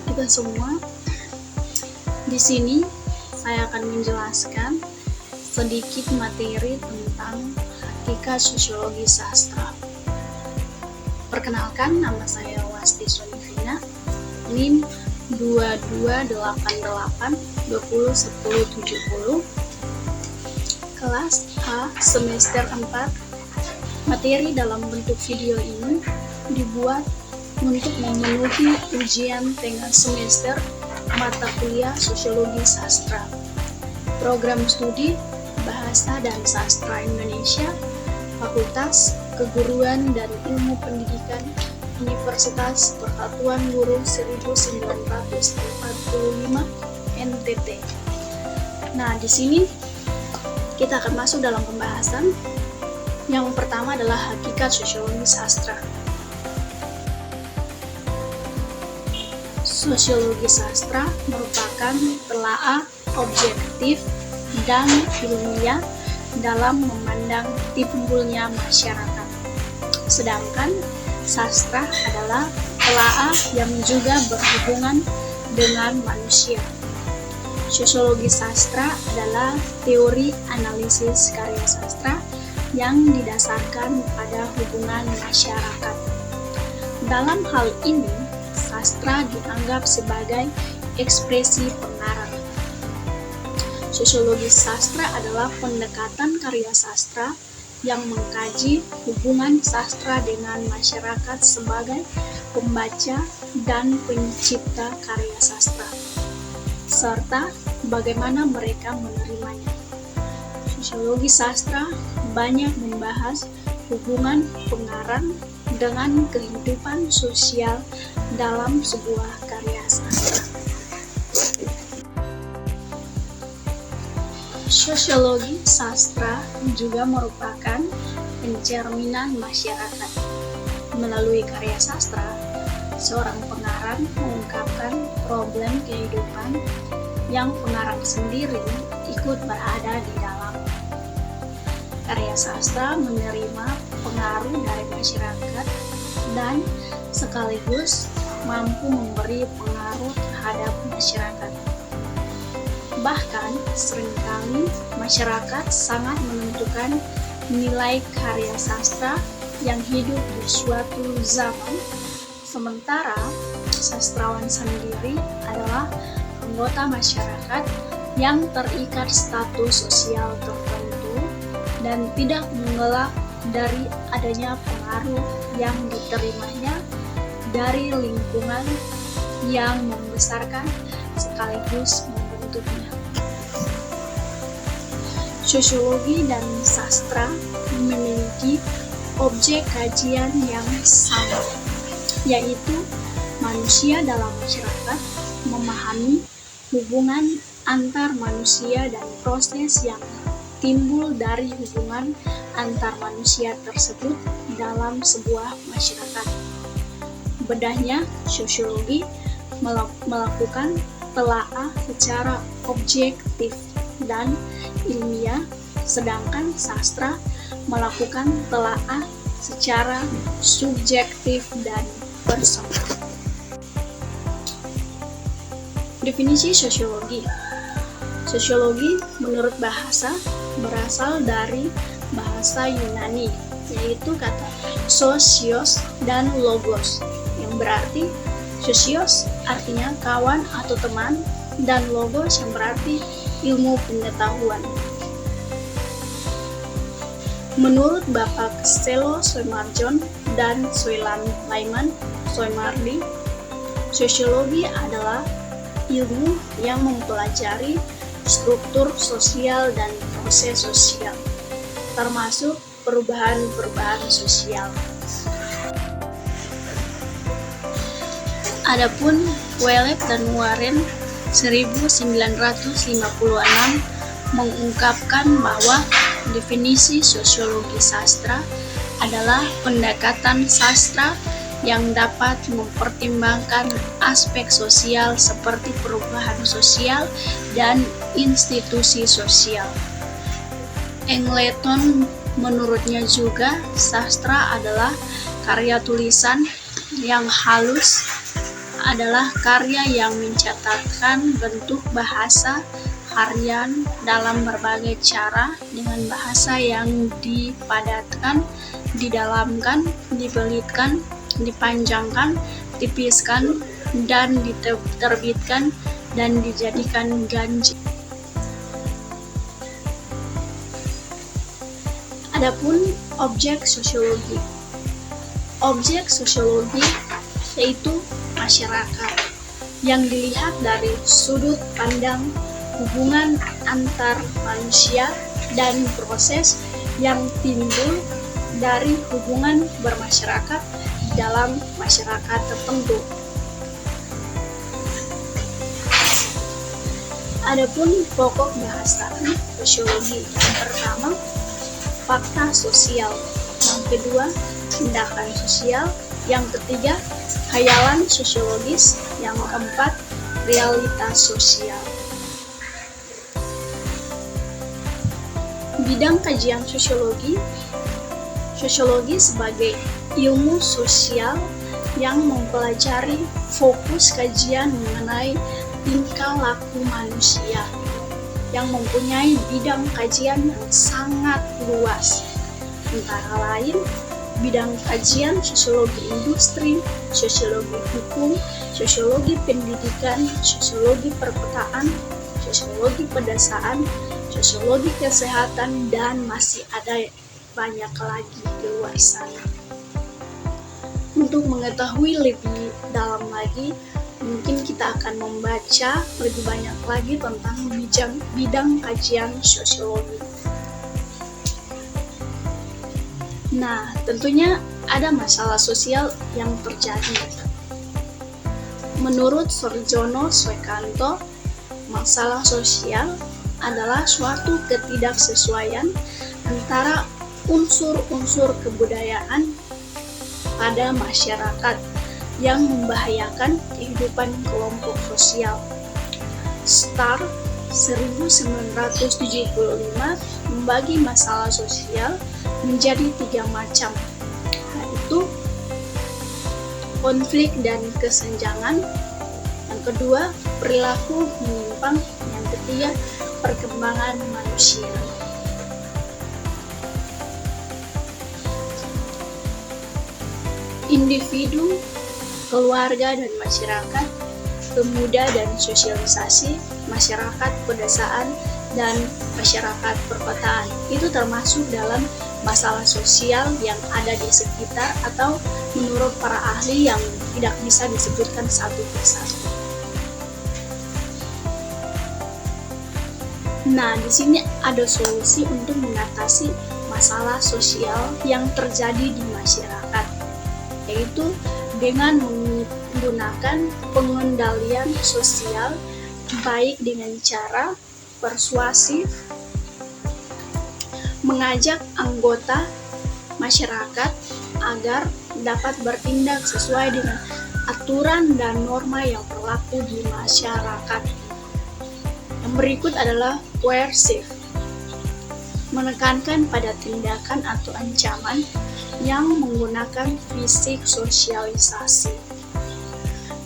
kita semua. Di sini saya akan menjelaskan sedikit materi tentang hakikat sosiologi sastra. Perkenalkan, nama saya Wasti Sonifina, NIM 2288 201070, kelas A semester 4. Materi dalam bentuk video ini dibuat untuk memenuhi ujian tengah semester mata kuliah Sosiologi Sastra, Program Studi Bahasa dan Sastra Indonesia, Fakultas Keguruan dan Ilmu Pendidikan Universitas Persatuan Guru 1945 NTT. Nah, di sini kita akan masuk dalam pembahasan. Yang pertama adalah hakikat sosiologi sastra. Sosiologi sastra merupakan telaah objektif dan ilmiah dalam memandang timbulnya masyarakat. Sedangkan sastra adalah telaah yang juga berhubungan dengan manusia. Sosiologi sastra adalah teori analisis karya sastra yang didasarkan pada hubungan masyarakat. Dalam hal ini, sastra dianggap sebagai ekspresi pengarang. Sosiologi sastra adalah pendekatan karya sastra yang mengkaji hubungan sastra dengan masyarakat sebagai pembaca dan pencipta karya sastra, serta bagaimana mereka menerimanya. Sosiologi sastra banyak membahas hubungan pengarang dengan kehidupan sosial dalam sebuah karya sastra. Sosiologi sastra juga merupakan pencerminan masyarakat. Melalui karya sastra, seorang pengarang mengungkapkan problem kehidupan yang pengarang sendiri ikut berada di dalam. Karya sastra menerima pengaruh dari masyarakat dan sekaligus mampu memberi pengaruh terhadap masyarakat. Bahkan seringkali masyarakat sangat menentukan nilai karya sastra yang hidup di suatu zaman, sementara sastrawan sendiri adalah anggota masyarakat yang terikat status sosial tertentu dan tidak mengelak dari adanya pengaruh yang diterimanya dari lingkungan yang membesarkan sekaligus membentuknya. Sosiologi dan sastra memiliki objek kajian yang sama, yaitu manusia dalam masyarakat, memahami hubungan antar manusia dan proses yang timbul dari hubungan antar manusia tersebut dalam sebuah masyarakat. Bedahnya, sosiologi melakukan telaah secara objektif dan ilmiah, sedangkan sastra melakukan telaah secara subjektif dan personal. Definisi sosiologi. Sosiologi menurut bahasa berasal dari bahasa Yunani, yaitu kata sosios dan logos, yang berarti sosios artinya kawan atau teman, dan logos yang berarti ilmu pengetahuan. Menurut Bapak Selo Soemarjon dan Soelaiman Soemardi, sosiologi adalah ilmu yang mempelajari struktur sosial dan proses sosial, termasuk perubahan-perubahan sosial. Adapun Ouellet dan Warren 1956 mengungkapkan bahwa definisi sosiologi sastra adalah pendekatan sastra yang dapat mempertimbangkan aspek sosial seperti perubahan sosial dan institusi sosial. Angleton menurutnya juga sastra adalah karya tulisan yang halus adalah karya yang mencatatkan bentuk bahasa harian dalam berbagai cara dengan bahasa yang dipadatkan, didalamkan, dibelitkan, dipanjangkan, tipiskan, dan diterbitkan dan dijadikan ganji. Adapun objek sosiologi. Objek sosiologi yaitu masyarakat yang dilihat dari sudut pandang hubungan antar manusia dan proses yang timbul dari hubungan bermasyarakat dalam masyarakat tertentu. Adapun pokok bahasa sosiologi, yang pertama fakta sosial, yang kedua tindakan sosial, yang ketiga khayalan sosiologis, yang keempat realitas sosial. Bidang kajian sosiologi. Sosiologi sebagai ilmu sosial yang mempelajari fokus kajian mengenai tingkah laku manusia, yang mempunyai bidang kajian yang sangat luas, antara lain bidang kajian sosiologi industri, sosiologi hukum, sosiologi pendidikan, sosiologi perkotaan, sosiologi pedesaan, sosiologi kesehatan, dan masih ada banyak lagi di luar sana. Untuk mengetahui lebih dalam lagi, mungkin kita akan membaca lebih banyak lagi tentang bidang kajian sosiologi. Nah, tentunya ada masalah sosial yang terjadi. Menurut Sorjono Swekanto, masalah sosial adalah suatu ketidaksesuaian antara unsur-unsur kebudayaan pada masyarakat yang membahayakan kehidupan kelompok sosial. Starr 1975 membagi masalah sosial menjadi 3 macam, yaitu konflik dan kesenjangan, yang kedua perilaku menyimpang, yang ketiga perkembangan manusia. Individu, keluarga dan masyarakat, pemuda dan sosialisasi, masyarakat pedesaan, dan masyarakat perkotaan. Itu termasuk dalam masalah sosial yang ada di sekitar atau menurut para ahli yang tidak bisa disebutkan satu persatu. Nah, di sini ada solusi untuk mengatasi masalah sosial yang terjadi di masyarakat, yaitu dengan menggunakan pengendalian sosial baik dengan cara persuasif, mengajak anggota masyarakat agar dapat bertindak sesuai dengan aturan dan norma yang berlaku di masyarakat. Yang berikut adalah coercive, menekankan pada tindakan atau ancaman yang menggunakan fisik sosialisasi.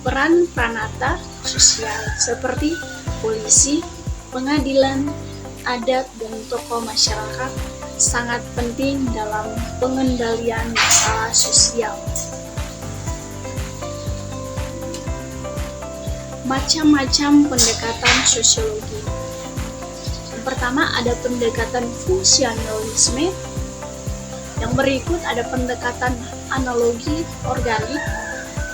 Peran pranata sosial seperti polisi, pengadilan, adat, dan tokoh masyarakat sangat penting dalam pengendalian masalah sosial. Macam-macam pendekatan sosiologi. Yang pertama ada pendekatan fungsionalisme. Yang berikut ada pendekatan analogi organik.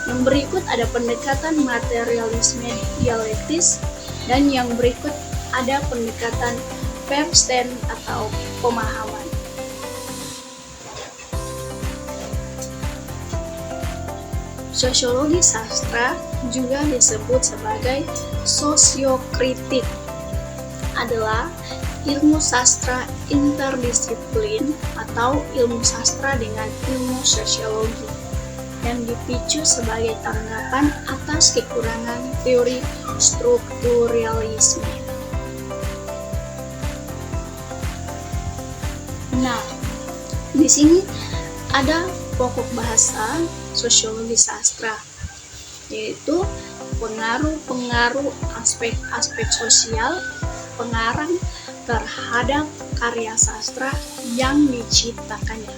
Yang berikut ada pendekatan materialisme dialektis. Dan yang berikut ada pendekatan Verstehen atau pemahaman. Sosiologi sastra juga disebut sebagai sosiokritik, adalah ilmu sastra interdisiplin atau ilmu sastra dengan ilmu sosiologi yang dipicu sebagai tanggapan atas kekurangan teori strukturalisme. Nah, di sini ada pokok bahasa sosiologi sastra. yaitu pengaruh-pengaruh aspek-aspek sosial pengarang terhadap karya sastra yang diciptakannya,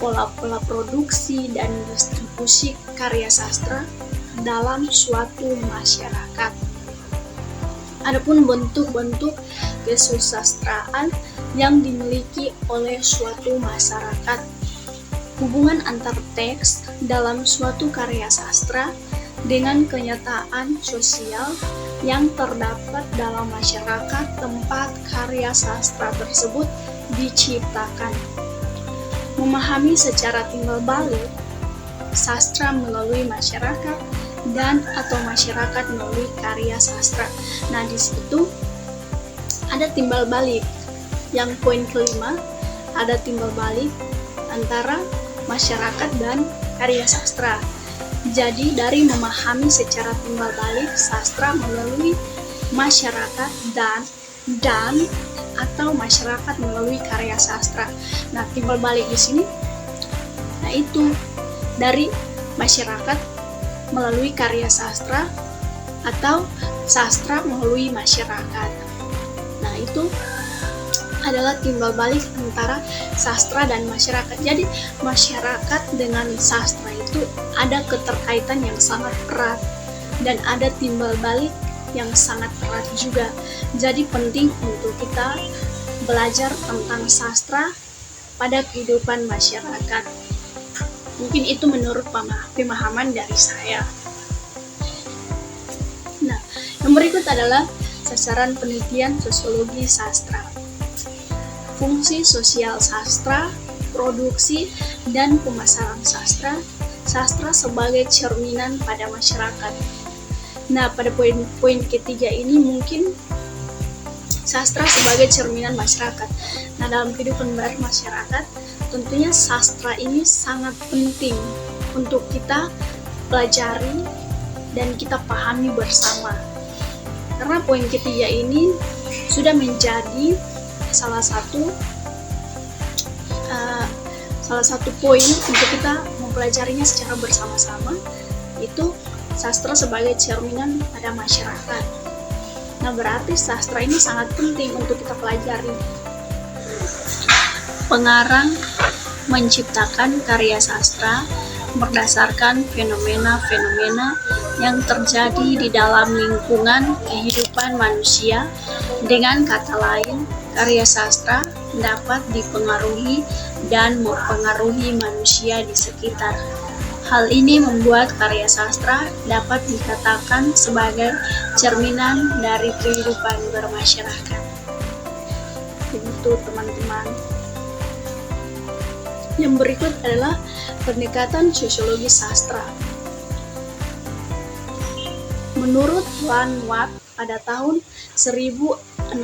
pola-pola produksi dan distribusi karya sastra dalam suatu masyarakat. Adapun bentuk-bentuk kesusastraan yang dimiliki oleh suatu masyarakat, hubungan antar teks dalam suatu karya sastra dengan kenyataan sosial yang terdapat dalam masyarakat tempat karya sastra tersebut diciptakan. Memahami secara timbal balik sastra melalui masyarakat dan atau masyarakat melalui karya sastra. Nah, di situ ada timbal balik. Yang poin kelima, ada timbal balik antara masyarakat dan karya sastra. Jadi dari memahami secara timbal balik sastra melalui masyarakat dan atau masyarakat melalui karya sastra. Nah, timbal balik di sini, nah itu dari masyarakat melalui karya sastra atau sastra melalui masyarakat. Nah, itu adalah timbal balik antara sastra dan masyarakat. Jadi masyarakat dengan sastra itu ada keterkaitan yang sangat erat dan ada timbal balik yang sangat erat juga. Jadi penting untuk kita belajar tentang sastra pada kehidupan masyarakat. Mungkin itu menurut pemahaman dari saya. Nah, yang berikut adalah sasaran penelitian sosiologi sastra. Fungsi sosial sastra, produksi dan pemasaran sastra, sastra sebagai cerminan pada masyarakat. Nah, pada poin ketiga ini mungkin sastra sebagai cerminan masyarakat. Nah, dalam kehidupan bermasyarakat, tentunya sastra ini sangat penting untuk kita pelajari dan kita pahami bersama. Karena poin ketiga ini sudah menjadi salah satu poin untuk kita mempelajarinya secara bersama-sama, itu sastra sebagai cerminan pada masyarakat. Nah, berarti sastra ini sangat penting untuk kita pelajari. Pengarang menciptakan karya sastra berdasarkan fenomena-fenomena yang terjadi di dalam lingkungan kehidupan manusia. Dengan kata lain, karya sastra dapat dipengaruhi dan mempengaruhi manusia di sekitar. Hal ini membuat karya sastra dapat dikatakan sebagai cerminan dari kehidupan bermasyarakat. Begitu, teman-teman. Yang berikut adalah pendekatan sosiologi sastra. Menurut Van Watt, pada tahun 1964,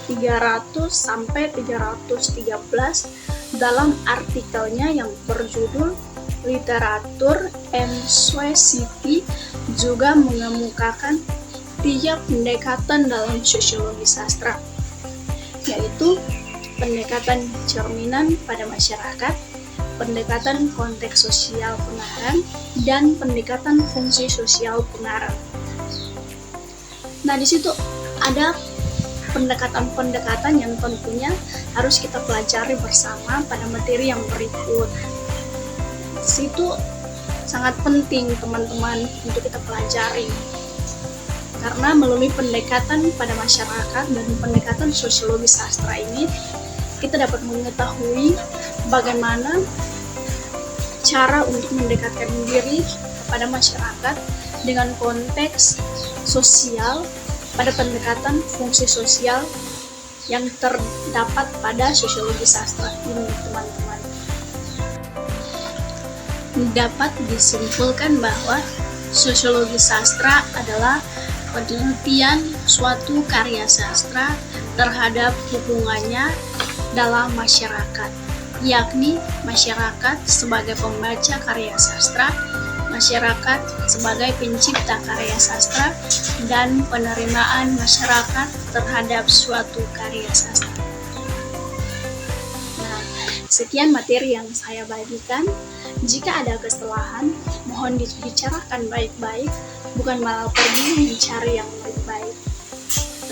300 sampai 313, dalam artikelnya yang berjudul Literatur and Society juga mengemukakan 3 pendekatan dalam sosiologi sastra, yaitu pendekatan cerminan pada masyarakat, pendekatan konteks sosial pengarang, dan pendekatan fungsi sosial pengarang. Nah, di situ ada pendekatan-pendekatan yang tentunya harus kita pelajari bersama pada materi yang berikut. Di situ sangat penting, teman-teman, untuk kita pelajari. Karena melalui pendekatan pada masyarakat dan pendekatan sosiologi sastra ini, kita dapat mengetahui bagaimana cara untuk mendekatkan diri kepada masyarakat dengan konteks sosial pada pendekatan fungsi sosial yang terdapat pada sosiologi sastra ini, teman-teman. Dapat disimpulkan bahwa sosiologi sastra adalah penelitian suatu karya sastra terhadap hubungannya dalam masyarakat, yakni masyarakat sebagai pembaca karya sastra, masyarakat sebagai pencipta karya sastra, dan penerimaan masyarakat terhadap suatu karya sastra. Nah, Sekian materi yang saya bagikan. Jika ada kesalahan, mohon dibicarakan baik-baik, bukan malah pergi mencari yang lebih baik.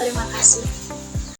Terima kasih.